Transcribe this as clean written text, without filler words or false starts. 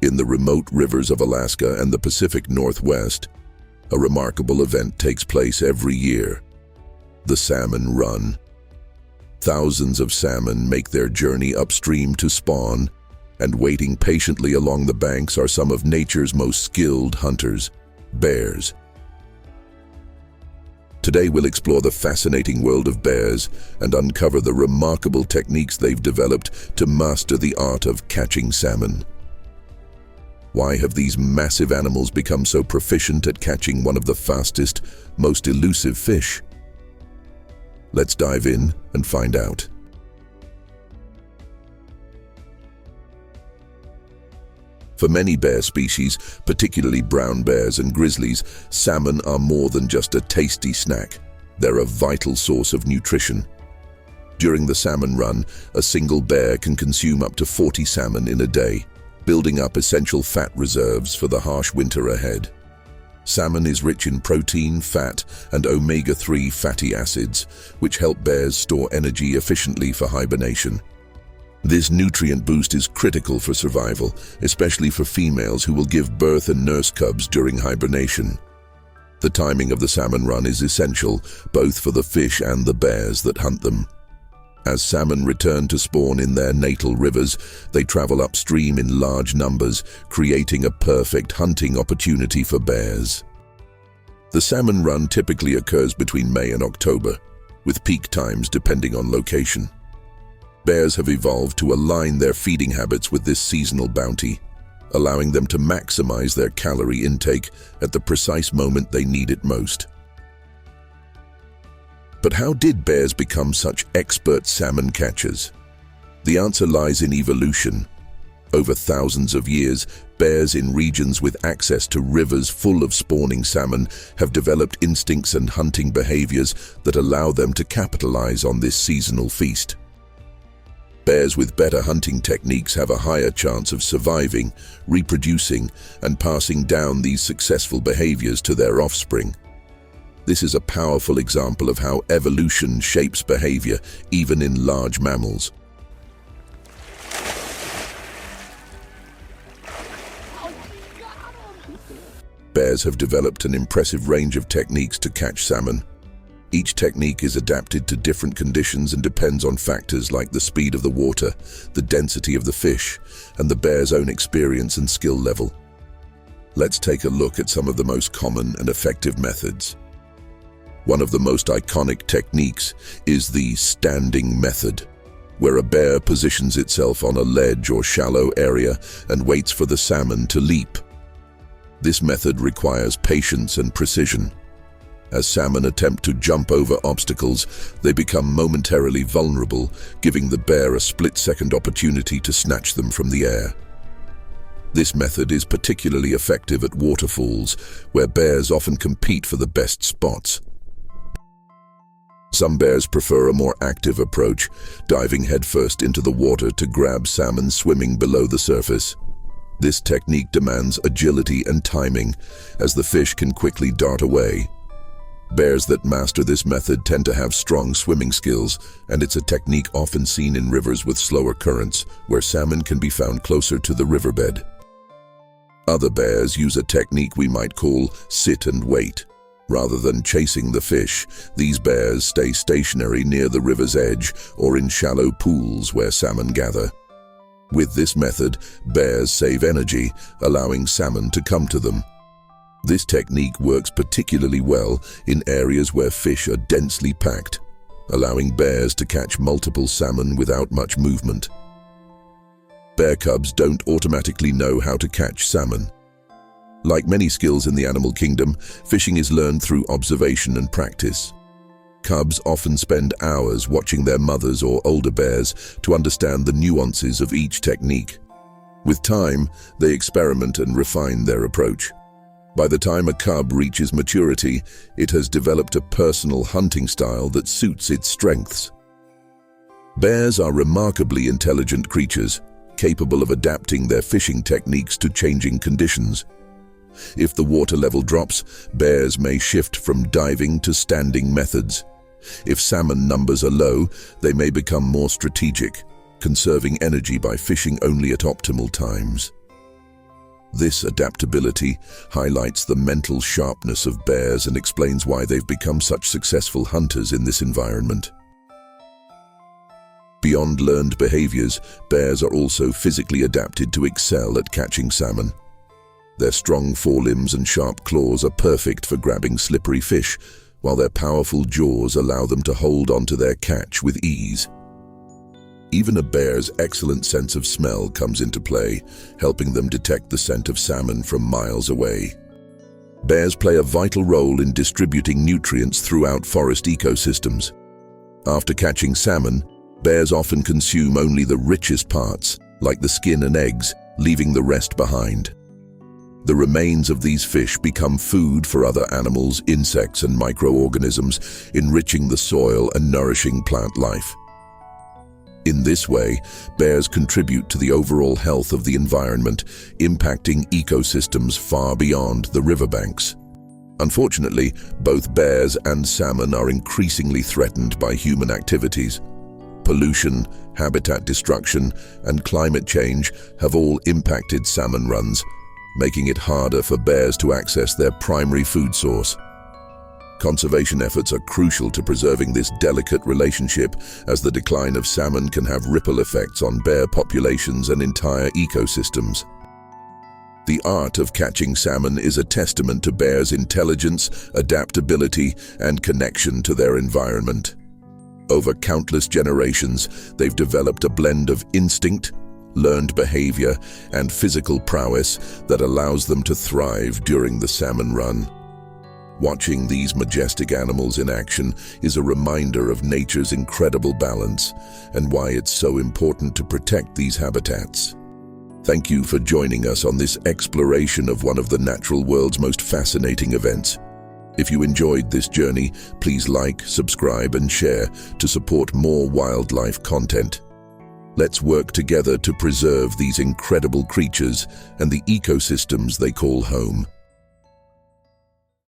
In the remote rivers of Alaska and the Pacific Northwest, a remarkable event takes place every year: the Salmon Run. Thousands of salmon make their journey upstream to spawn, and waiting patiently along the banks are some of nature's most skilled hunters, bears. Today we'll explore the fascinating world of bears and uncover the remarkable techniques they've developed to master the art of catching salmon. Why have these massive animals become so proficient at catching one of the fastest, most elusive fish? Let's dive in and find out. For many bear species, particularly brown bears and grizzlies, salmon are more than just a tasty snack. They're a vital source of nutrition. During the salmon run, a single bear can consume up to 40 salmon in a day, building up essential fat reserves for the harsh winter ahead. Salmon is rich in protein, fat, and omega-3 fatty acids, which help bears store energy efficiently for hibernation. This nutrient boost is critical for survival, especially for females who will give birth and nurse cubs during hibernation. The timing of the salmon run is essential, both for the fish and the bears that hunt them. As salmon return to spawn in their natal rivers, they travel upstream in large numbers, creating a perfect hunting opportunity for bears. The salmon run typically occurs between May and October, with peak times depending on location. Bears have evolved to align their feeding habits with this seasonal bounty, allowing them to maximize their calorie intake at the precise moment they need it most. But how did bears become such expert salmon catchers? The answer lies in evolution. Over thousands of years, bears in regions with access to rivers full of spawning salmon have developed instincts and hunting behaviors that allow them to capitalize on this seasonal feast. Bears with better hunting techniques have a higher chance of surviving, reproducing, and passing down these successful behaviors to their offspring. This is a powerful example of how evolution shapes behavior, even in large mammals. Bears have developed an impressive range of techniques to catch salmon. Each technique is adapted to different conditions and depends on factors like the speed of the water, the density of the fish, and the bear's own experience and skill level. Let's take a look at some of the most common and effective methods. One of the most iconic techniques is the standing method, where a bear positions itself on a ledge or shallow area and waits for the salmon to leap. This method requires patience and precision. As salmon attempt to jump over obstacles, they become momentarily vulnerable, giving the bear a split-second opportunity to snatch them from the air. This method is particularly effective at waterfalls, where bears often compete for the best spots. Some bears prefer a more active approach, diving headfirst into the water to grab salmon swimming below the surface. This technique demands agility and timing, as the fish can quickly dart away. Bears that master this method tend to have strong swimming skills, and it's a technique often seen in rivers with slower currents, where salmon can be found closer to the riverbed. Other bears use a technique we might call sit and wait. Rather than chasing the fish, these bears stay stationary near the river's edge or in shallow pools where salmon gather. With this method, bears save energy, allowing salmon to come to them. This technique works particularly well in areas where fish are densely packed, allowing bears to catch multiple salmon without much movement. Bear cubs don't automatically know how to catch salmon. Like many skills in the animal kingdom, fishing is learned through observation and practice. Cubs often spend hours watching their mothers or older bears to understand the nuances of each technique. With time, they experiment and refine their approach. By the time a cub reaches maturity, it has developed a personal hunting style that suits its strengths. Bears are remarkably intelligent creatures, capable of adapting their fishing techniques to changing conditions. If the water level drops, bears may shift from diving to standing methods. If salmon numbers are low, they may become more strategic, conserving energy by fishing only at optimal times. This adaptability highlights the mental sharpness of bears and explains why they've become such successful hunters in this environment. Beyond learned behaviors, bears are also physically adapted to excel at catching salmon. Their strong forelimbs and sharp claws are perfect for grabbing slippery fish, while their powerful jaws allow them to hold onto their catch with ease. Even a bear's excellent sense of smell comes into play, helping them detect the scent of salmon from miles away. Bears play a vital role in distributing nutrients throughout forest ecosystems. After catching salmon, bears often consume only the richest parts, like the skin and eggs, leaving the rest behind. The remains of these fish become food for other animals, insects, and microorganisms, enriching the soil and nourishing plant life. In this way, bears contribute to the overall health of the environment, impacting ecosystems far beyond the riverbanks. Unfortunately, both bears and salmon are increasingly threatened by human activities. Pollution, habitat destruction, and climate change have all impacted salmon runs, making it harder for bears to access their primary food source. Conservation efforts are crucial to preserving this delicate relationship, as the decline of salmon can have ripple effects on bear populations and entire ecosystems. The art of catching salmon is a testament to bears' intelligence, adaptability, and connection to their environment. Over countless generations, they've developed a blend of instinct, learned behavior, and physical prowess that allows them to thrive during the salmon run. Watching these majestic animals in action is a reminder of nature's incredible balance and why it's so important to protect these habitats. Thank you for joining us on this exploration of one of the natural world's most fascinating events. If you enjoyed this journey, please like, subscribe, and share to support more wildlife content. Let's work together to preserve these incredible creatures and the ecosystems they call home.